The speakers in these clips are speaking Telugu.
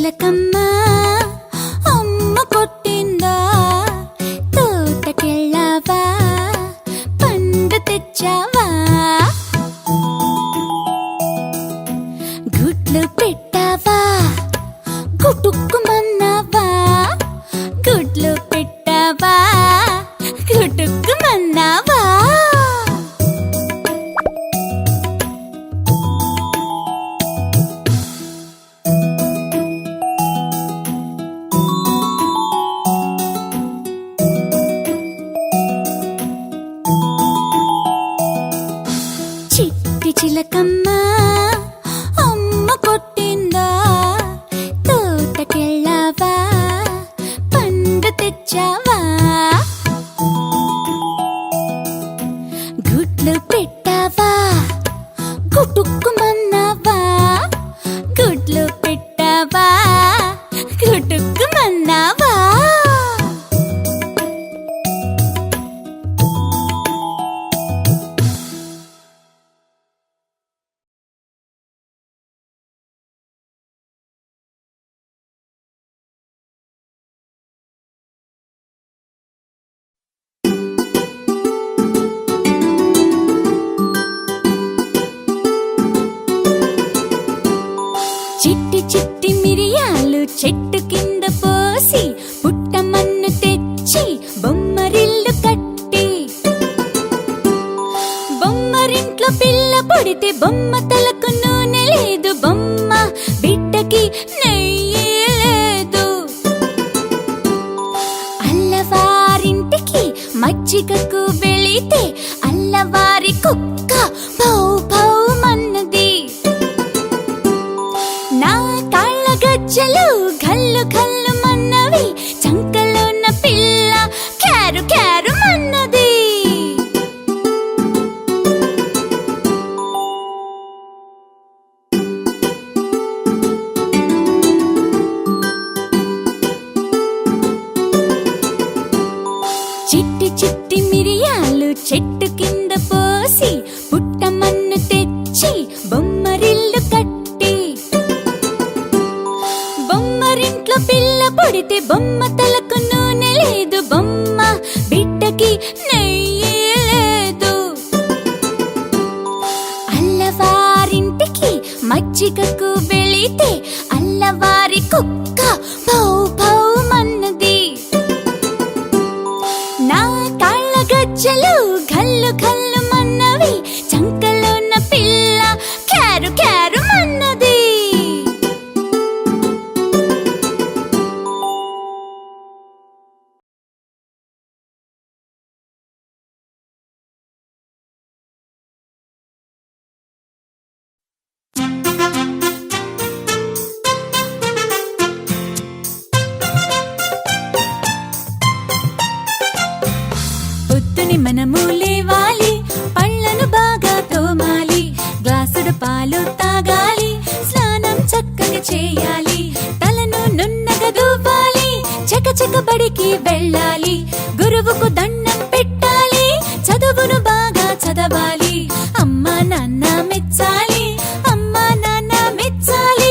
చిలకమ్మ అమ్మ కొట్టిందా, తోటకెళ్ళావా, పండు తెచ్చావా, గుడ్లు పెట్టావా, గుటుక్కుమన్నావా, గుడ్లు పెట్టావా, గుటుక్కుమన్నావా. చిట్టి చిలకమ్మ అమ్మ కొట్టిందా, తోటకెళ్ళావా, పండు తెచ్చావా, గుడ్లు పెట్టావా, గుటుక్కుమన్నావా, గుడ్లు పెట్టావా, గుటుక్కుమన్నావా. చిట్టి చిట్టి మిరియాలు చెట్టు కింద పోసి, పుట్టమన్ను తెచ్చి బొమ్మరిల్లు కట్టి, బొమ్మరింట్లో పిల్ల పుడితే బొమ్మ తలకు నూనె లేదు, బొమ్మ బిడ్డకి నెయ్యి లేదు. అల్లవారింటికి మజ్జిగకు వెళితే అల్లవారి కుక్క భౌ భౌ మన్నది. నా కాళ్ళ గజ్జలు గల్లు గల్లు మన్నవి, చంకలోన పిల్ల క్యారు క్యారు మన్నది. చిట్టి చిట్టి మిరియాలు చెట్టు కింద పోసి, పుట్టమన్ను తెచ్చి బొమ్మరిల్లు కట్టి, బొమ్మరింట్లో పిల్ల పుడితే బొమ్మ తలకు నూనె లేదు, బొమ్మ బిడ్డకి నెయ్యి లేదు. అల్లవారింటికి మజ్జిగకు వెళితే అల్లవారి కుక్క భౌ భౌ మన్నది. నా కాళ్ళ గజ్జలు గల్లు గల్లు మన్నవి, చంకలోన పిల్ల క్యారు క్యారు మన్నది. పొద్దుని మనము లేవాలి, పళ్ళను బాగా తోమాలి, గ్లాసుడు పాలు తాగాలి, స్నానం చక్కగా చేయాలి, తలను నున్నగా దువ్వాలి, చకచక బడికి వెళ్ళాలి, గురువుకు దండం పెట్టాలి, చదువును బాగా చదవాలి, అమ్మా నాన్న మెచ్చాలి, అమ్మా నాన్న మెచ్చాలి.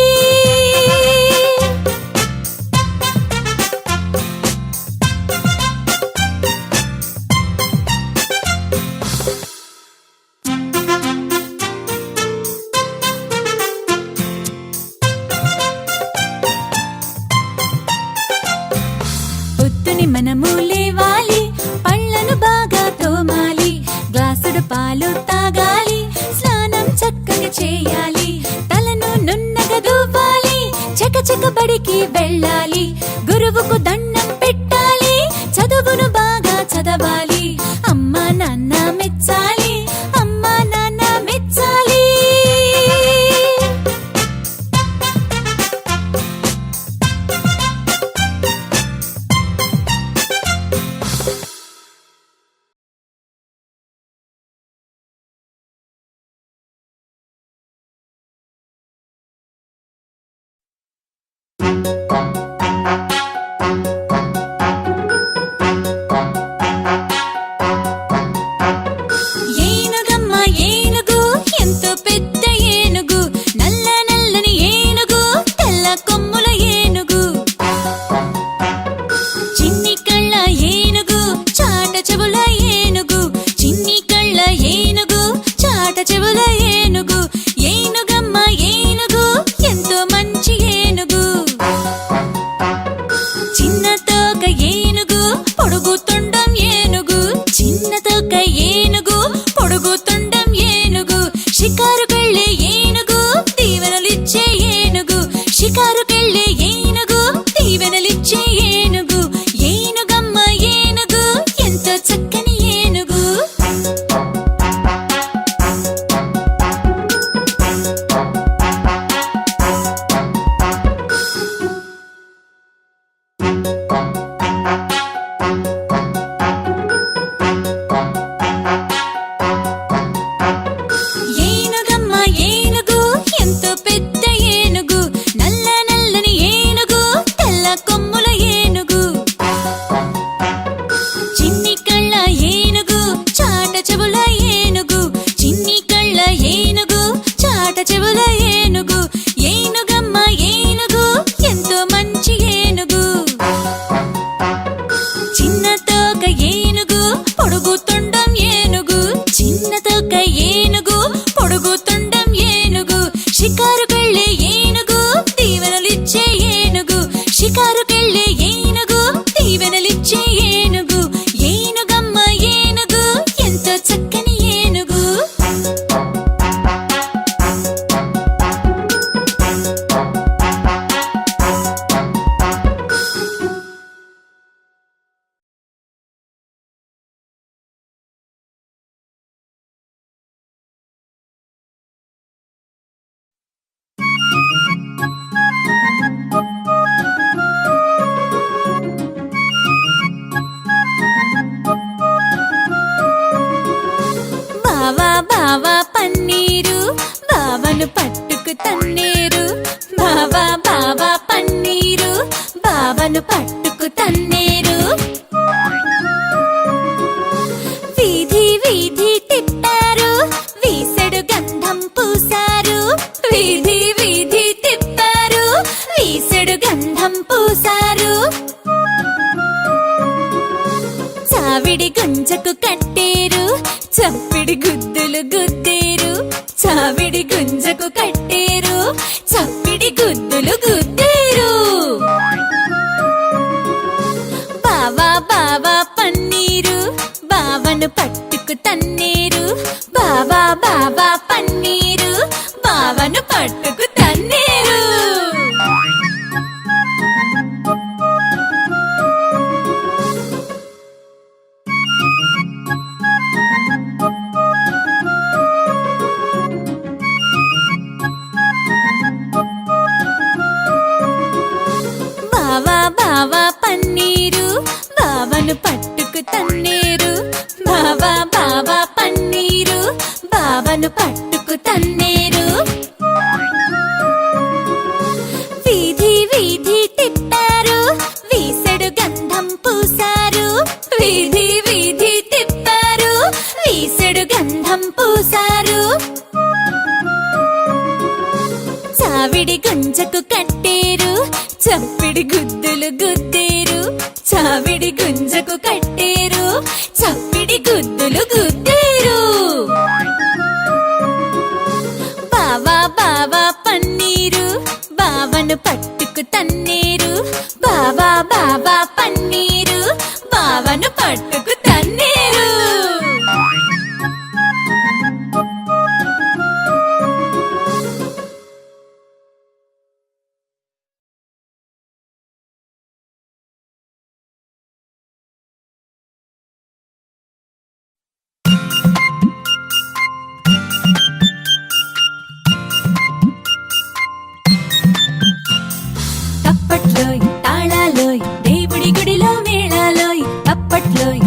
పొద్దుని మనము లేవాలి, పళ్ళను బాగా తోమాలి, గ్లాసుడు పాలు తాగాలి, స్నానం చక్కగా చేయాలి, తలను నున్నగా దువ్వాలి, చకచక బడికి వెళ్ళాలి, గురువుకు దండం పెట్టాలి, చదువును బాగా చదవాలి, అమ్మా నాన్న మెచ్చాలి, అమ్మా నాన్న మెచ్చాలి. ఏనుగు దీవెనలిచ్చే ఏనుగు షికారుకెళ్ళే ఏనుగు దీవెనలిచ్చే ఏనుగు ఏనుగమ్మ ఏనుగు ఎంతో చక్కని ఏనుగు ఏనుగమ్మ ఏనుగు ఎంతో పెద్ద ఏనుగు నల్ల నల్లని ఏనుగు తెల్ల కొమ్ముల ఏనుగు చిన్ని కళ్ళ ఏనుగు చాట చెవుల ఏనుగు చిన్ని కళ్ళ ఏనుగు చాట చెవుల ఏనుగు ఏనుగమ్మ ఏనుగు ఎంతో మంచి ఏనుగు చిన్న తోక ఏనుగు పొడుగు తొండం ఏనుగు చిన్న తోక ఏనుగు పొడుగు తొండం ఏనుగు షికారుకెళ్ళే ఏనుగు దీవెనలిచ్చే ఏనుగు షికారుకెళ్ళే ఏనుగు దీవెనలిచ్చే ఏనుగు ఏనుగమ్మ ఏనుగు ఎంతో చక్కని ఏనుగు బావా బావా పన్నీరు బావను పట్టుకు తన్నేరు బావా బావా పన్నీరు బావను పట్టుకు తన్నేరు వీధి వీధి తిప్పారు వీసెడు గంధం పూసారు వీధి వీధి తిప్పారు వీసెడు గంధం పూసారు చావిడి గుంజకు కట్టేరు చప్పిడి గుద్దులు గుద్దేరు చావిడి గుంజకు కట్టేరు చప్పిడి గుద్దులు గుద్దేరు బావా బావా పన్నీరు బావను పట్టుకు తన్నేరు బావా బావా పన్నీరు బావను పట్టుకు తన్నేరు బావా బావా పన్నీరు బావను పట్టుకు తన్నేరు బావా బావా పన్నీరు బావను పట్టుకు తన్నేరు వీధి వీధి తిప్పారు వీసెడు గంధం పూసారు వీధి వీధి తిప్పారు వీసెడు గంధం పూసారు చావిడి గుంజకు కట్టేరు చప్పిడి గుద్దులు గుద్దేరు చావిడి గుంజకు కట్టేరు చప్పిడి గుద్దులు గుద్దేరు బావా బావా పన్నీరు బావను పట్టుకు తన్నేరు బావా బావా పన్నీరు బావను పట్టుకు తన్నేరు తప్పట్లోయ్ తాళాలోయ్ దేవుడి గుడిలో మేళాలోయ్ తప్పట్లోయ్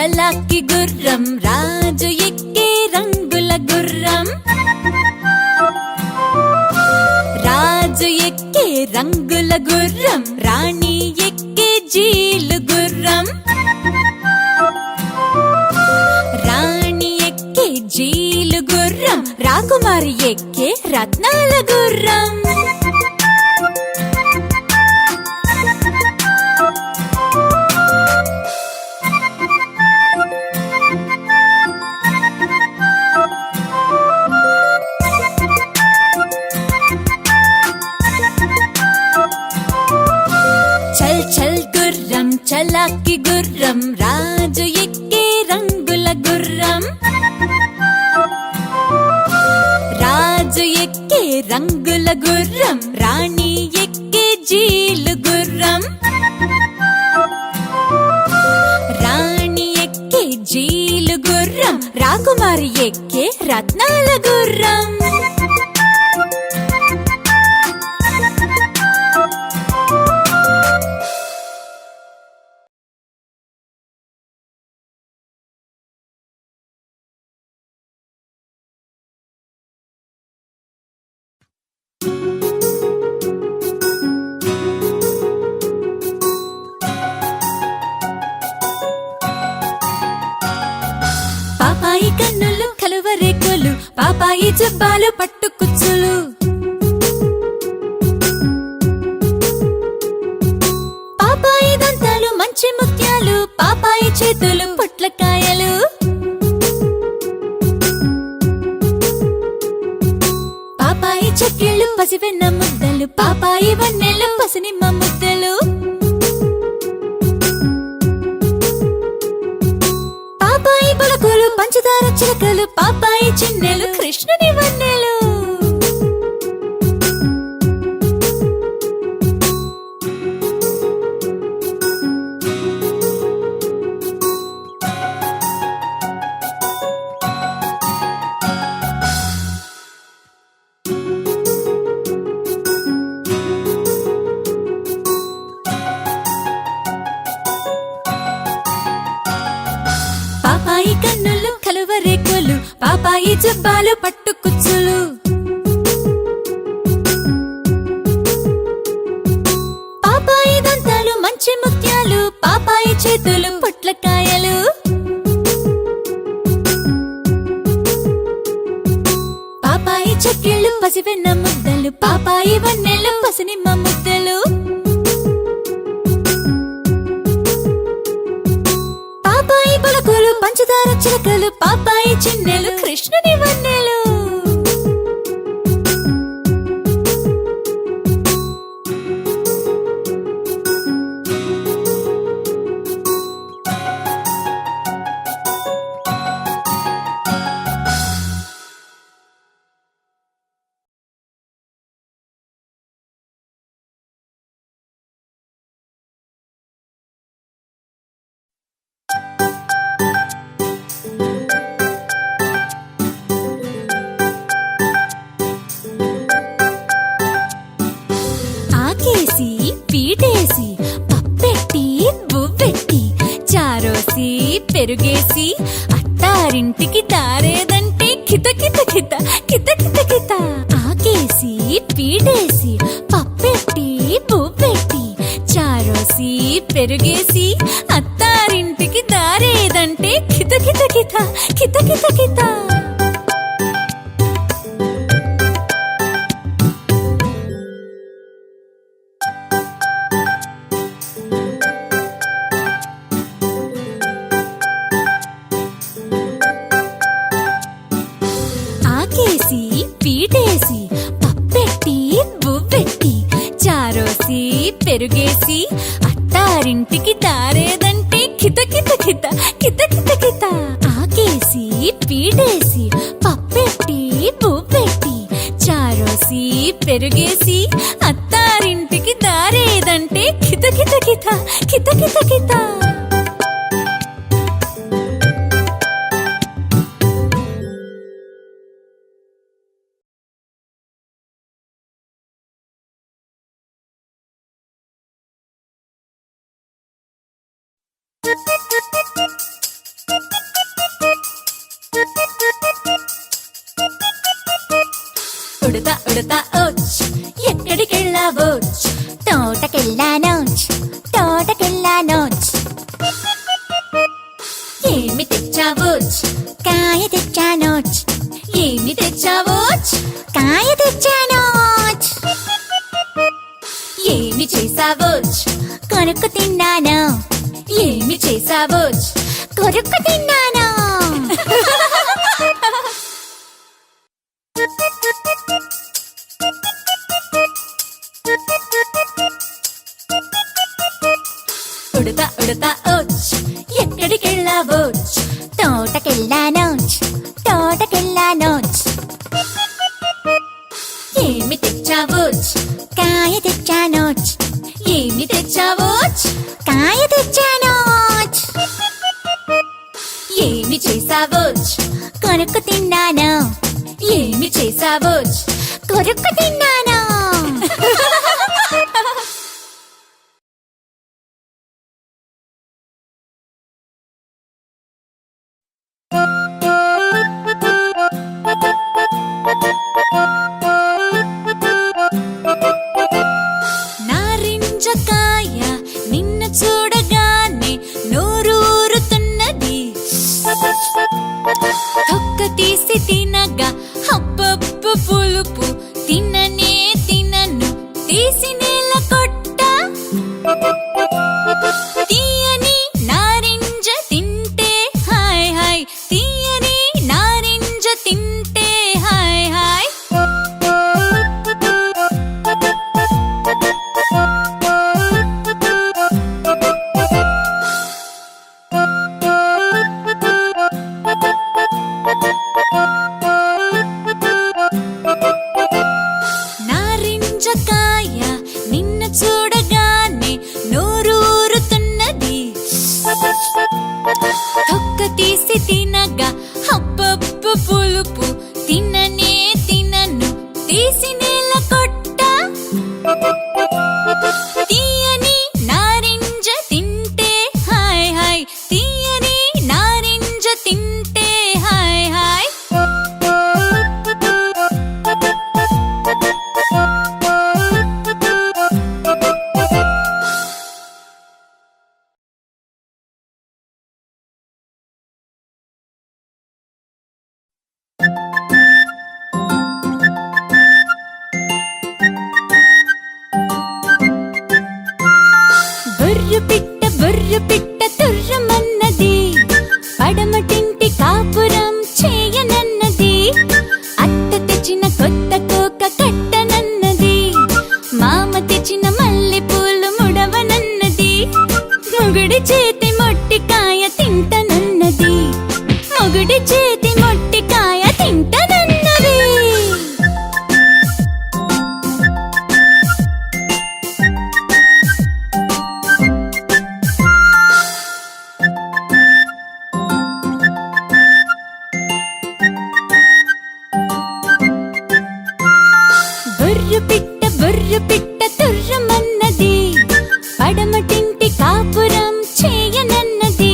చలాకి గుర్రం రాజు ఎక్కే రంగుల గుర్రం రాజు ఎక్కే రంగుల గుర్రం రాణి ఎక్కే జీలు గుర్రం రాణి ఎక్కే జీలు గుర్రం రాకుమారి ఎక్కే రత్నాల గుర్రం చలాకి గుర్రం రాజు ఎక్కే రంగుల గుర్రం రాజు ఎక్కే రంగుల గుర్రం రాణి ఎక్కే జీలు గుర్రం రాణి ఎక్కే జీలు గుర్రం రాకుమారి ఎక్కే రత్నాల గుర్రం పాపాయి కన్నులు కలువరేకులు పాపాయి జబ్బాలు పట్టుకుచ్చులు పాపాయి దంతాలు మంచి ముత్యాలు పాపాయి చేతులు పొట్లకాయలు పాపాయి చెక్కిళ్ళు పసివెన్న ముద్దలు పాపాయి వన్నెలు పసినిమ్మ ముద్దలు పాపాయి పలకలు పంచదార చిలకలు పాపాయి చిన్నెలు కృష్ణుని వన్నెలు పాపాయి కన్నులు కలువరేకులు పాపాయి జబ్బాలు పట్టుకుచ్చులు పాపాయి దంతాలు మంచి ముత్యాలు పాపాయి చేతులు పొట్లకాయలు పాపాయి చెక్కిళ్ళు పసివెన్న ముద్దలు పాపాయి వన్నెలు పసినిమ్మ ముద్దలు పాపాయి పలకలు పంచదార చిలకలు పాపాయి చిన్నెలు కృష్ణుని వన్నెలు ఆకేసి పీటేసి పప్పెట్టి బువ్వెట్టి చారోసి పెరుగేసి అత్తారింటికి తారేదంటే కిత కిత కిత కిత కిత కిత ఆకేసి పీటేసి పప్పెట్టి బువ్వెట్టి చారోసి పెరుగేసి అత్తారింటికి తారేదంటే కిత కిత కిత కిత కిత కిత ఆకేసి పీటేసి పప్పెట్టి బువ్వెట్టి చారోసి పెరుగేసి అత్తారింటికి తారేదంటే కిత కిత కిత కిత కిత కిత ఆకేసి పీటేసి పప్పెట్టి బువ్వెట్టి చారోసి పెరుగేసి అత్తారింటికి దారేదంటే కిత కిత కిత కిత కిత కిత తోటకెళ్ళానోచ్ తోటకెళ్ళానోచ్. ఏమి తెచ్చావోచ్ కాయ తెచ్చానోచ్. ఏమి తెచ్చావోచ్ కాయ తెచ్చానోచ్. ఏమి చేసావోచ్ కొనుక్కు తిన్నాను. ఏమి చేసావోచ్ కొరుక్కు తిన్నాను. ఉడతా ఉడతా ఓచ్ ఎక్కడికెళ్ళావోచ్. తోటకెళ్ళానోచ్ తోటకెళ్ళానోచ్. ఏమి తెచ్చావోచ్ కాయ తెచ్చానోచ్. ఏమి తెచ్చావోచ్ కాయ తెచ్చానోచ్. ఏమి చేసావోచ్ కొనుక్కు తిన్నాను. ఏమి చేసావోచ్ కొరుక్కు తిన్నాను. నారింజకాయ నిన్ను చూడగానే నోరూరుతున్నది. తొక్క తీసి తినగా హబ్బబ్బు పులుపు. తిననే తినను తీసి నేల కొట్ట. తీయని నారింజ తింటే హాయ్ హాయ్. తీయని నారింజ తింటే హాయ్ హాయ్. నారింజకాయ నిన్ను చూడగానే నోరూరుతున్నది. తొక్క తీసి తినగా హబ్బబ్బు పులుపు. తిననే తినను తీసి నేల కొట్ట. తీయని నారింజ తింటే హాయ్ హాయ్. తీయని నారింజ తింటే హాయ్ హాయ్. బుర్రు పిట్ట తుర్రమన్నది. పడమటింటి కాపురం చేయనన్నది. అత్త తెచ్చిన కొత్త కోక కట్టనన్నది. మామ తెచ్చిన మల్లె పూలు ముడవనన్నది. మొగుడి చేతి మొట్టికాయ తింటనన్నది. మొగుడి చేతి మొట్టికాయ తింటనన్నది. బుర్రు పిట్ట తుర్రమన్నది. పడమటింటి కాపురం చేయనన్నది.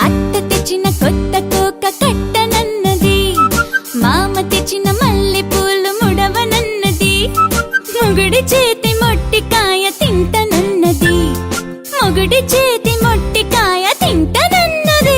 అత్త తెచ్చిన కొత్త కోక కట్టనన్నది. మామ తెచ్చిన మల్లె పూలు ముడవనన్నది. మొగుడి చేతి మొట్టికాయ తింటనన్నది. మొగుడి చేతి మొట్టికాయ తింటనన్నది.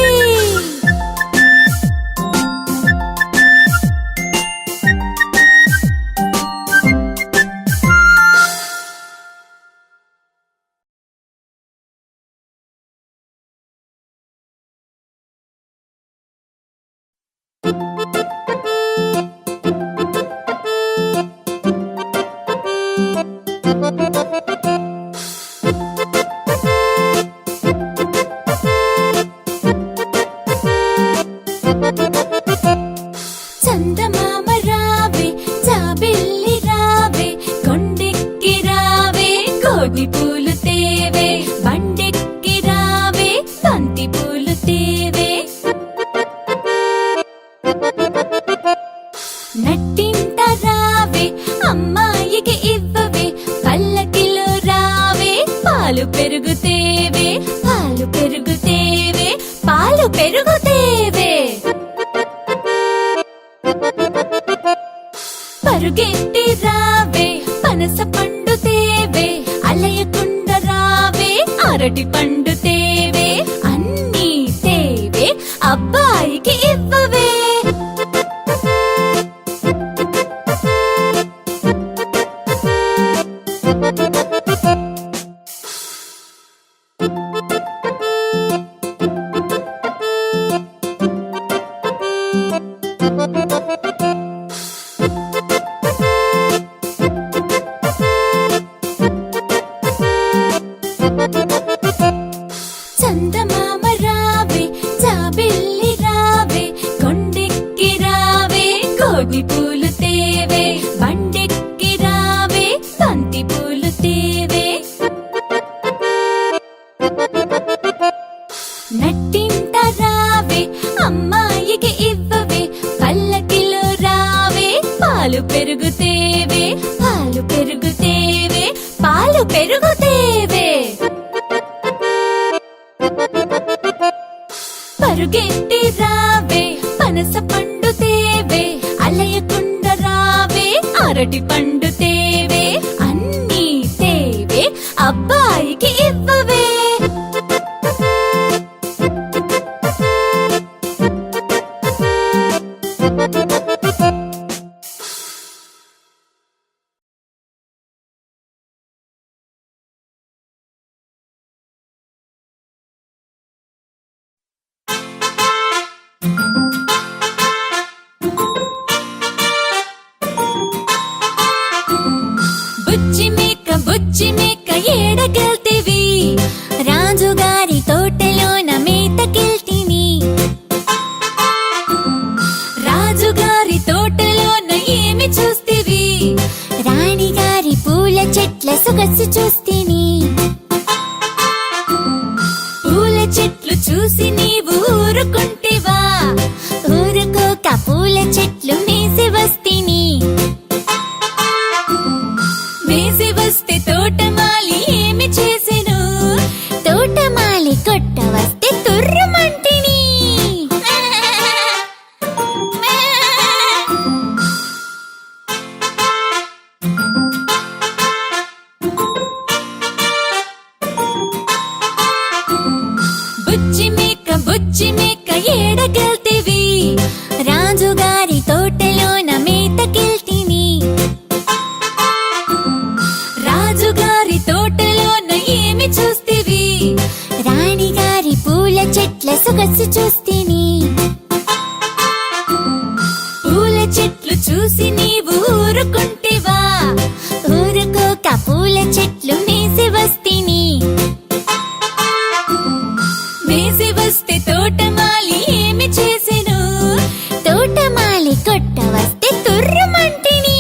చందమామ రావే జాబిల్లి రావే. కొండెక్కి రావే కోటి పూలు తేవే. బండెక్కి రావే బంతి పూలు తేవే. నట్టింట రావే అమ్మాయికి ఇవ్వవే. పల్లకిలో రావే పాలు పెరుగుతేవే. పాలు పెరుగుతేవే. పాలు పెరుగుతేవే. పరుగెత్తి రావే పనస పండు తేవే. అలయ అరటి పండు తేవే, అన్నీ తేవే, అబ్బాయికి ఇవ్వవే. చందమామ రావే, జాబిల్లి రావే, కొండెక్కి రావే, కోడి పూలు తేవే, బండెక్కి రావే, బంతి పూలు తేవే. నట్టింట రావే, అమ్మాయికి ఇవ్వవే, పల్లకిలో రావే, పాలు పెరుగు తేవే, పాలు పెరుగు తేవే, పాలు పెరుగు తేవే. పరుగెత్తి రావే, పనస పండు తేవే, అలయకుండ రావే, అరటి పండు తేవే, అన్నీ తేవే, అబ్బాయికి ఇవ్వవే. బుజ్జి మేక ఏడకెళ్తివి, రాజుగారి తోటలోన మేతకెళ్తిని. రాజుగారి తోటలోన ఏమి చూస్తివి, రాణిగారి పూల చెట్ల సొగసు చూస్తిని. పూల చెట్లు చూసి నీవు ఊరుకుంటివా, ఊరుకోక పూల చెట్లు మేసి వస్తిని. మేసి వస్తే తోటమాలి ఏమి చేసెను, తోటమాలి కొట్ట వస్తే తుర్రుమంటిని. బుజ్జి మేక ఏడకెళ్తివి, రాజుగారి తోటలోన మేతకెళ్తిని. రాజుగారి తోటలోన ఏమి చూస్తివి, రాణిగారి పూల చెట్ల సొగసు చూస్తిని. పూల చెట్లు చూసి నీవు ఊరుకుంటివా, ఊరుకోక పూల చెట్లు మేసి వస్తిని. మేసి వస్తే తోటమాలి ఏమి చేసెను, తోటమాలి కొట్ట వస్తే తుర్రుమంటిని.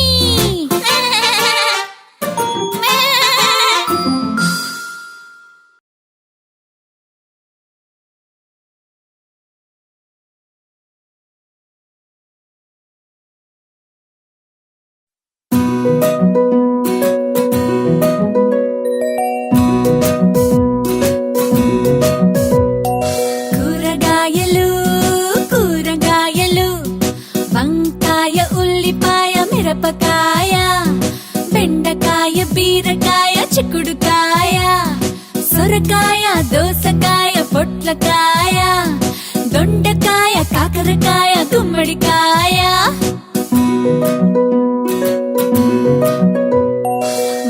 కూరగాయలు కూరగాయలు, వంకాయ, ఉల్లిపాయ, మిరపకాయ, బెండకాయ, బీరకాయ, చిక్కుడుకాయ, సొరకాయ, దోసకాయ, పొట్లకాయ, దొండకాయ, కాకరకాయ, గుమ్మడికాయ.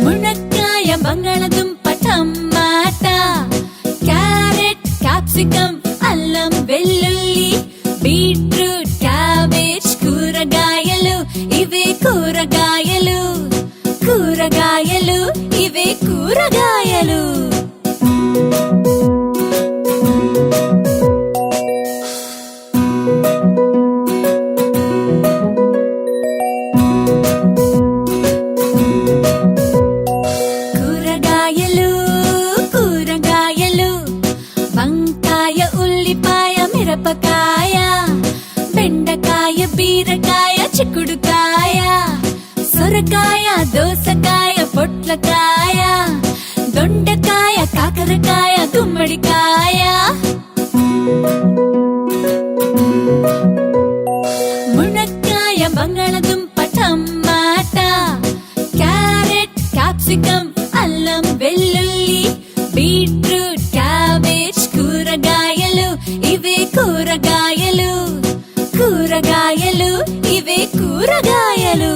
మునక్కాయ, బంగాళదుంప, టమాటా, క్యారెట్, క్యాప్సికం, అల్లం, వెల్లుల్లి, బీట్రూట్, క్యాబేజ్. కూరగాయలు ఇవే కూరగాయలు, కూరగాయలు ఇవే కూరగాయలు. కూరగాయలు కూరగాయలు, వంకాయ, ఉల్లిపాయ, మిరపకాయ, బెండకాయ, బీరకాయ, చిక్కుడుకాయ, సొరకాయ, దోసకాయ, పొట్లకాయ, దొండకాయ, కాకరకాయ, గుమ్మడికాయ. మునక్కాయ, బంగాళదుంప, టమాటా, క్యారెట్, క్యాప్సికం, అల్లం, వెల్లుల్లి, బీట్రూట్, కూరగాయలు కూరగాయలు ఇవే కూరగాయలు.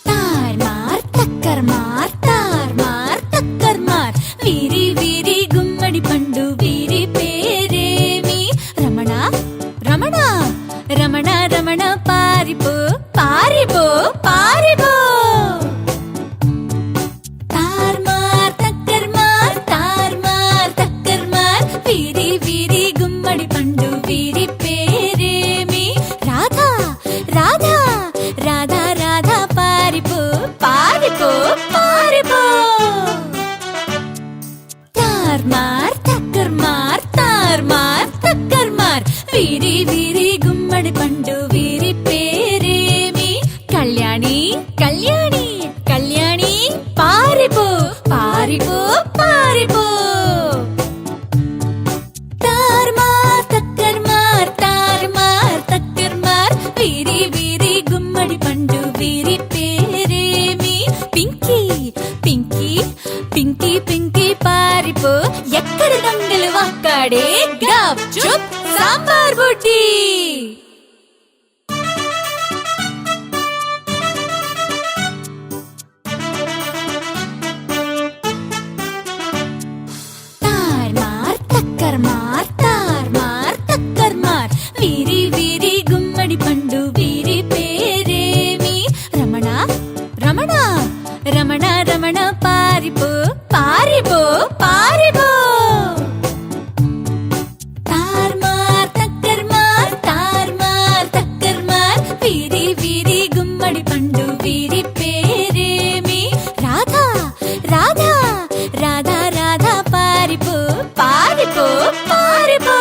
తార్మార్ తక్కర్మార్ తార్మార్ తక్కర్మార్ వీరి వీరి గుమ్మడి పండు వీరి పేరేమి? రమణ రమణ రమణ రమణ పారిపో పారిపో పారిపో. తార్మార్ తక్కర్మార్ తార్మార్ తక్కర్మార్ వీరి వీరి గుమ్మడి పండు వీరి పేరేమి? రాధా రాధా రాధా రాధా పారిపో పారిపో పారిపో. తార్మార్ తక్కర్మార్ తార్మార్ తక్కర్మార్ వీరి వీరి గుమ్మడి పండు వీరి పేరేమి? కళ్యాణి కళ్యాణి కళ్యాణి పారిపో పారిపో పారిపో. తార్మార్ తక్కర్మార్ తార్మార్ తక్కర్మార్ వీరి వీరి గుమ్మడి పండు వీరి పేరేమి? పింకీ పింకీ పింకీ పింకీ పారిపో ఎక్కడ దొంగలు అక్కడే గప్ చుప్ సాంబార్ బుడ్డి. తార్మార్ తక్కర్మార్ తార్మార్ తక్కర్మార్ వీరి వీరి గుమ్మడి పండు వీరి పేరేమి? రమణ రమణ రమణ రమణ పారిపో పారిపో పారిపో. తార్మార్ తక్కర్మార్ తార్మార్ తక్కర్మార్ వీరి వీరి గుమ్మడి పండు వీరి పేరేమి? రాధా రాధా రాధా రాధా పారిపో పారిపో పారిపో.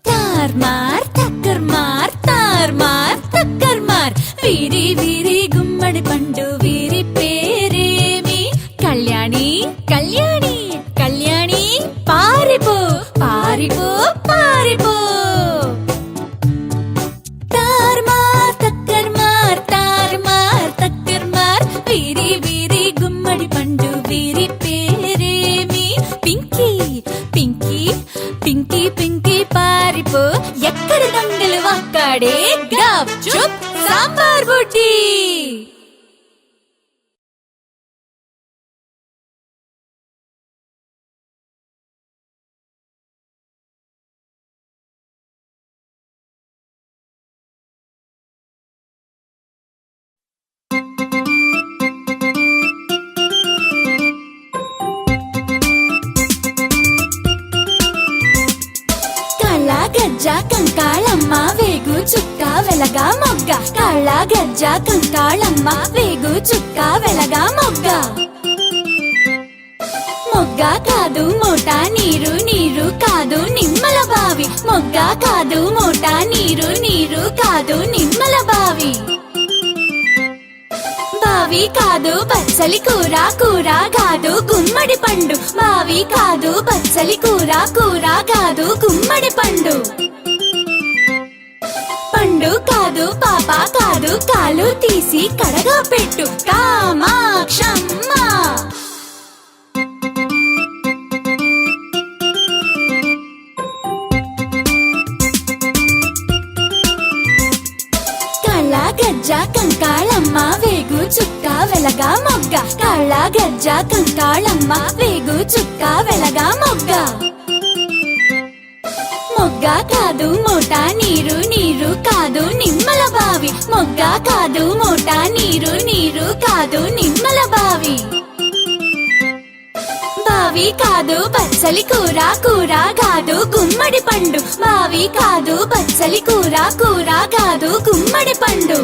తార్మార్ తక్కర్మార్ తార్మార్ తక్కర్మార్ వీరి వీరి గుమ్మడి పండు వీరి పేరేమి? కళ్యాణి కళ్యాణి కళ్యాణి పారిపో పారిపో పారిపో. తార్మార్ తక్కర్మార్ తార్మార్ తక్కర్మార్ వీరి వీరి గుమ్మడి పండు వీరి పేరేమి? పింకీ పింకీ పింకీ పింకీ పారిపో ఎక్కడ దొంగలు అక్కడే గప్ చుప్ సాంబార్ బుడ్డి. కాళ్ళ గజ్జ కంకాళమ్మ వేగు చుక్క వెలగా మొగ్గ. కాళ్ళ గజ్జ కంకాళమ్మ వేగు చుక్క వెలగా మొగ్గ. మొగ్గ కాదు మోట నీరు నీరు కాదు నిమ్మల బావి. మొగ్గ కాదు మోట నీరు నీరు కాదు నిమ్మల బావి. బావి కాదు బచ్చలి కూర కూర కాదు గుమ్మడి పండు. బావి కాదు బచ్చలి కూర కూర కాదు గుమ్మడి పండు. పండు కాదు పాప కాదు కాలు తీసి కడగా పెట్టు కామాక్షమ్మ. కాళ్ళ గజ్జ కంకాళమ్మ వేగు చుక్క వెలగా మొగ్గ. కాళ్ళ గజ్జ కంకాళమ్మ వేగు చుక్క వెలగా మొగ్గ. మొగ్గ కాదు మోట నీరు నీరు కాదు నిమ్మల బావి. మొగ్గ కాదు మోట నీరు నీరు కాదు నిమ్మల బావి. బావి కాదు బచ్చలి కూర కూర కాదు గుమ్మడి పండు. బావి కాదు బచ్చలి కూర కూర కాదు గుమ్మడి పండు.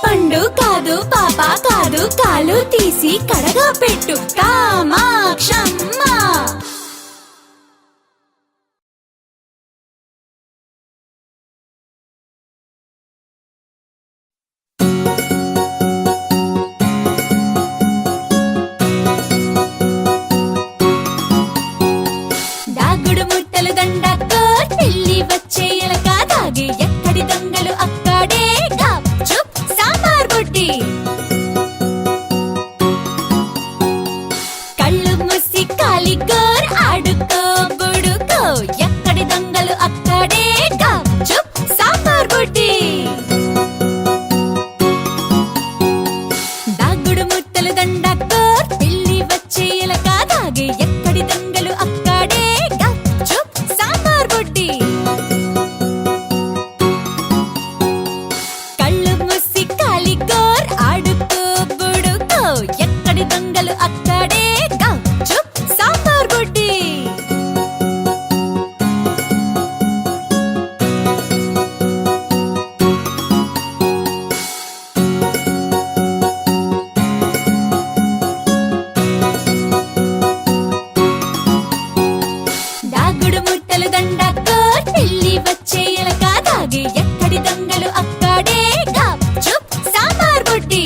పండు కాదు పాప కాదు కాలు తీసి కడగా పెట్టు కామాక్షమ్మ. దాగుడు ముట్టలు దండకో ఢిల్లీ వచ్చే ఎలక తాగి ఎక్కడి దొంగలు అక్కడే గప్ చుప్ సాంబార్ బుడ్డి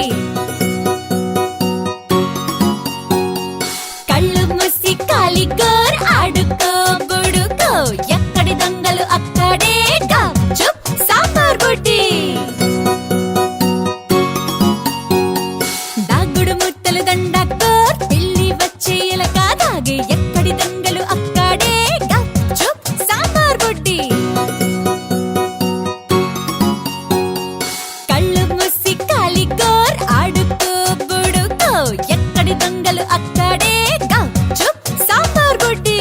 కళ్ళు మూసి కాలిగోర్ ఆడుకో బుడుకో ఎక్కడి దొంగలు అక్కడే గప్ చుప్ సాంబార్ బుడ్డి దాగుడు ముట్టలు దండకో ఢిల్లీ వచ్చే ఎలక తాగి ఎక్కడి దొంగలు అక్కడే గప్ చుప్ సాంబార్ బుడ్డి కళ్ళు మూసి కాలిగోర్ ఆడుకో బుడుకో ఎక్కడి దొంగలు అక్కడే గప్ చుప్ సాంబార్ బుడ్డి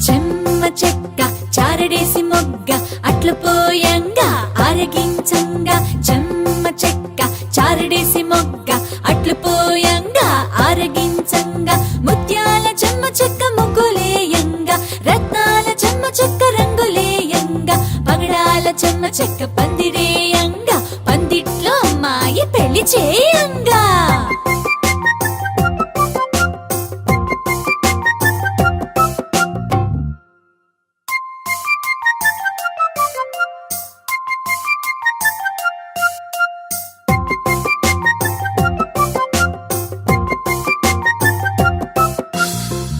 చెమ్మ చెక్క చారడేసి మొగ్గ అట్లు పోయంగా ఆరగించంగా చెమ్మ చెక్క చారడేసి మొగ్గ అట్లు పోయంగా ఆరగించంగా ముత్యాల చెమ్మ చెక్క ముగ్గులేయంగా రత్నాల చెమ్మ చెక్క రంగులేయంగా పగడాల చెమ్మ చెక్క పందిరేయంగా పందిట్లో అమ్మాయి పెళ్లి చేయంగా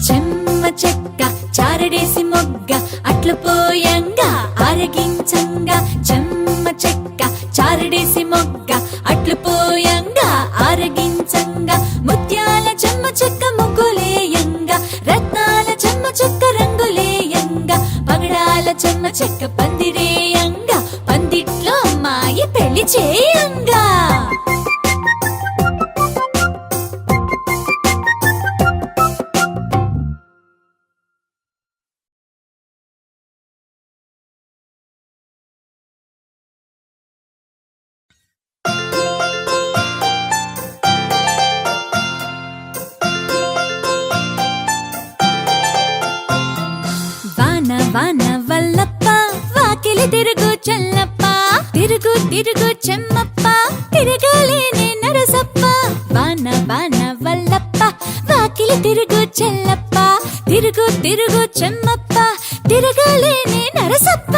చెమ్మ చెక్క చారడేసి మొగ్గ అట్లు పోయంగా ఆరగించంగా చెమ్మ చెక్క చారడేసి మొగ్గ అట్లు పోయంగా ఆరగించంగా ముత్యాల చెమ్మ చెక్క ముగ్గులేయంగా రత్నాల చెమ్మ చెక్క రంగులేయంగా పగడాల చెమ్మ చెక్క పందిరేయంగా పందిట్లో అమ్మాయి పెళ్లి చేయంగా వాన వాన వల్లప్ప వాకిలి తిరుగు చెల్లప్ప తిరుగు తిరుగు చెమ్మప్ప తిరగలేని నరసప్ప వాన వాన వల్లప్ప వాకిలి తిరుగు చెల్లప్ప తిరుగు తిరుగు చెమ్మప్ప తిరగలేని నరసప్ప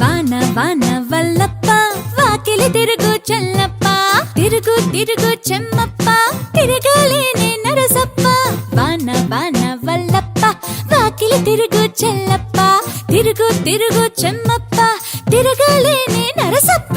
వాన వాన వల్లప్ప వాకిలి తిరుగు చెల్లప్ప తిరుగు తిరుగు చెమ్మప్ప తిరగలేని నరసప్ప వాన వాన వల్లప్ప వాకిలి తిరుగు చెల్లప్ప తిరుగు తిరుగు చెమ్మప్ప తిరగలేని నరసప్ప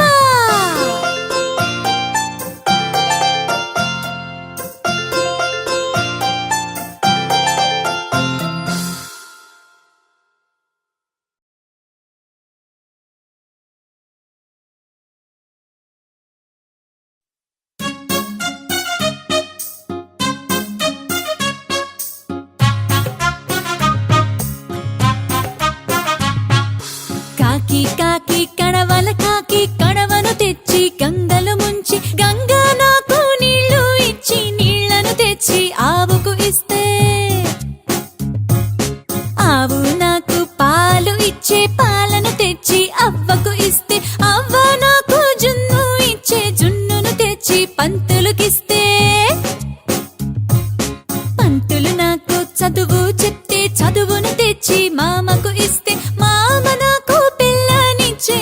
కాకి కాకి కడవల కాకి కడవను తెచ్చి గంగలు ముంచి గంగా నాకు నీళ్లు ఇచ్చి నీళ్లను తెచ్చి ఆవుకు ఇస్తే ఆవు నాకు పాలు ఇచ్చే పాలను తెచ్చి అవ్వకు ఇస్తే అవ్వ నాకు జున్ను ఇచ్చే జున్నును తెచ్చి పంతులుకిస్తే పంతులు నాకు చదువు చెప్తే చదువును తెచ్చి మామకు ఇస్తే మామ నాకు పిల్లనిచ్చే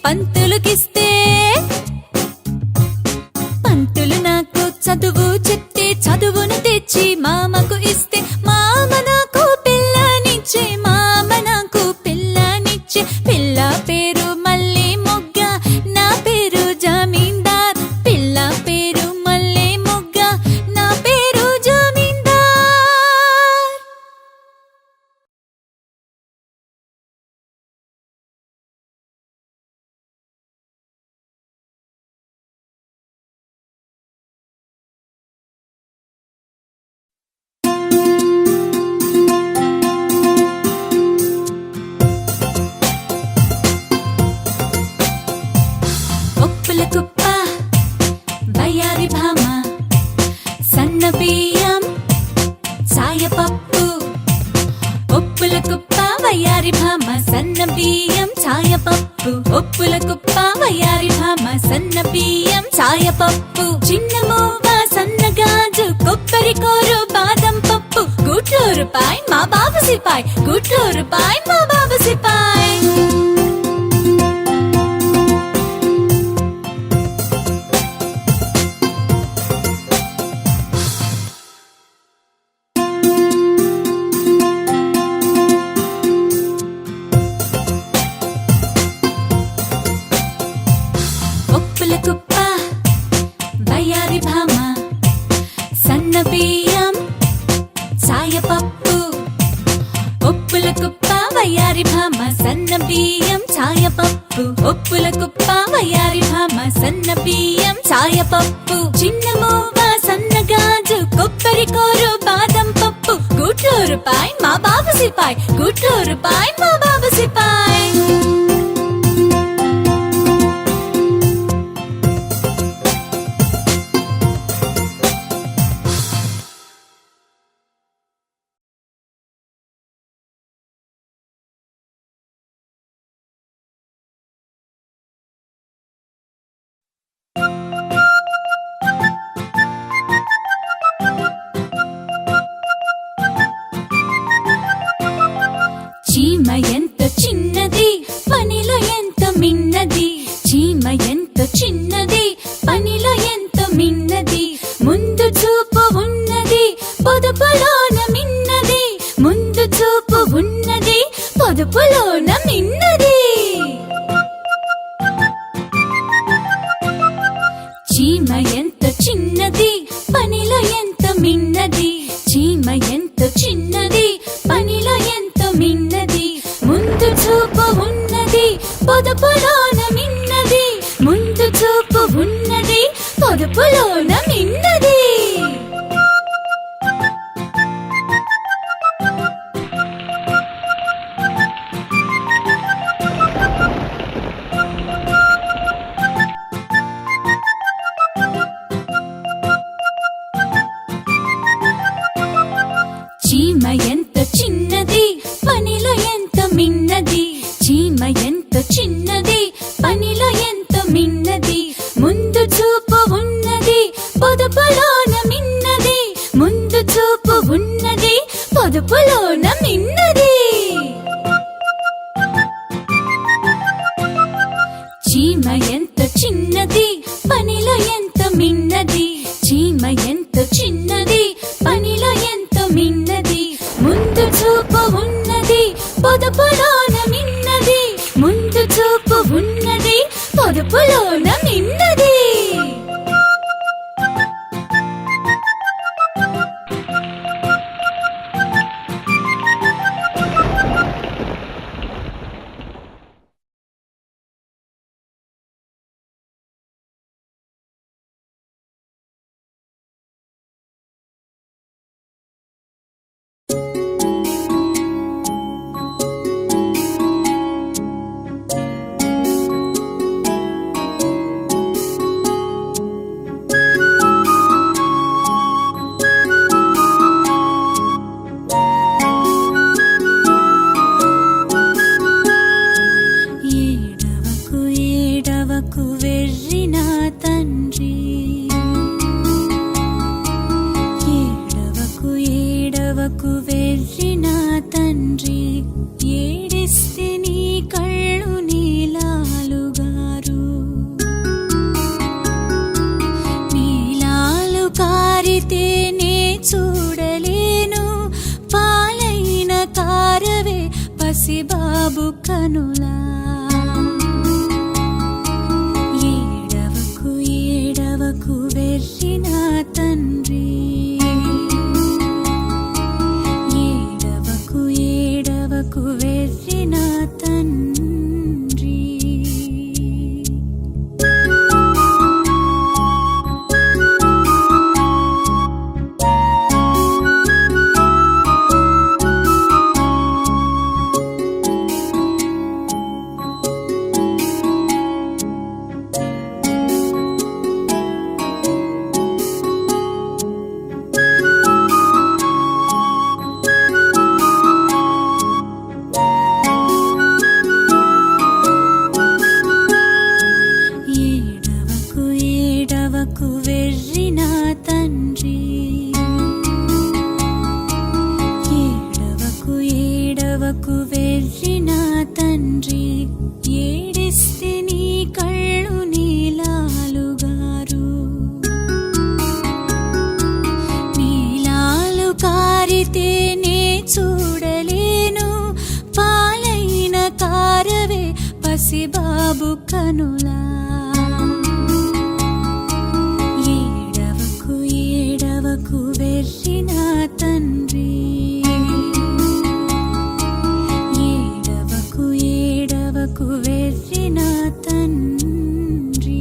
పంతులుకిస్తే పంతులు నాకు చదువు చెప్తే చదువును తెచ్చి మామకు ఇస్తే మామ నాకు పిల్లనిచ్చే మామ నాకు పిల్లనిచ్చే పిల్ల పేరు మల్లె మొగ్గ నా పేరు జమీందార్ పిల్ల పేరు మల్లె మొగ్గ నా పేరు జమీందార్ ఒప్పుల కుప్ప వయ్యారి భామ సన్న బియ్యం చాయపప్పు ఒప్పుల కుప్ప వయ్యారి భామ సన్న బియ్యం చాయపప్పు ఒప్పుల కుప్ప వయ్యారి భామ సన్న బియ్యం చాయపప్పు చిన్న మువ్వ సన్న గాజు కొబ్బరి కూరు బాదం పప్పు గుట్లో రూపాయి మా బాబు సిపాయ్ గుట్లో రూపాయి మా బాబు సిపాయ్ ఒప్పుల కుప్ప వయ్యారి భామ సన్న బియ్యం చాయపప్పు ఒప్పుల కుప్ప వయ్యారి భామ సన్న బియ్యం చాయపప్పు ఒప్పుల కుప్ప వయ్యారి భామ సన్న బియ్యం చాయపప్పు చిన్న మువ్వ సన్న గాజు కొబ్బరి కూరు బాదం పప్పు గుట్లో రూపాయి మా బాబు సిపాయ్ గుట్లో రూపాయి మా బాబు సిపాయ్ చీమ ఎంత చిన్నది పనిలో ఎంత మిన్నది చీమ ఎంత చిన్నది పనిలో ఎంత మిన్నది ముందు చూపు ఉన్నది పొదుపులోన మిన్నది ముందు చూపు ఉన్నది పొదుపులోన మిన్నది చీమ ఎంత చిన్నది పనిలో ఎంత మిన్నది చీమ ఎంత చిన్నది పనిలో ఎంత మిన్నది ముందు చూపు ఉన్నది పొదుపులోన మిన్నది ముందు చూపు ఉన్నది పొదుపులోన మిన్నది చీమ ఎంత చిన్నది పనిలో ఎంత మిన్నది చీమ ఎంత చిన్నది పనిలో ఎంత మిన్నది ముందు చూపు ఉన్నది పొదుపులోన మిన్నది ముందు చూపు ఉన్నది పొదుపులోన మిన్నది చీమ ఎంత చిన్నది పనిలో ఎంత మిన్నది చీమ ఎంత చిన్నది పనిలో ఎంత మిన్నది ముందు చూపు ఉన్నది పొదుపులోన మిన్నది ముందు చూపు ఉన్నది పొదుపులోన మిన్నది పసిబాబు కనులా. ఏడవకు ఏడవకు వెర్రి నా తండ్రి, ఏడవకు ఏడవకు వెర్రి నా తండ్రి. ఏడవకు ఏడవకు వెర్రి నా తండ్రి, ఏడవకు ఏడవకు వెర్రి నా తండ్రి. ఏడిస్తే నీ కళ్ళు నీలాలుగారు, నీలాలు కారితే నే చూడలేను. పాలైన కారవే పసిబాబు కనులా. ఏడవకు ఏడవకు వెర్రి నా తండ్రి, ఏడవకు ఏడవకు వెర్రి నా తండ్రి.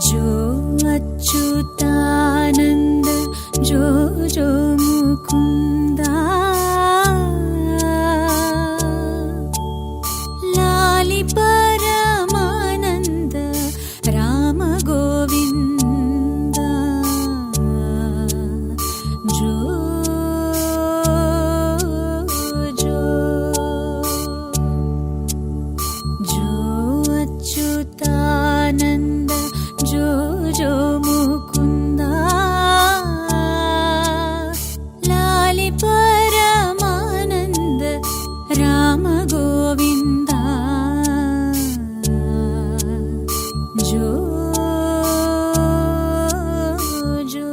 जो अच्युतानंद जो जो मुकुंदा, लाली परमानंद राम गोविंदा. जो जो जो अच्युतानंद जो जो मुकुंदा, लाली परमानंद राम गोविंदा. जो जो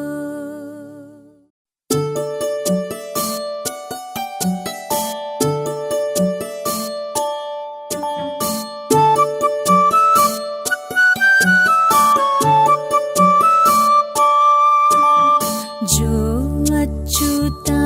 जो अच्युता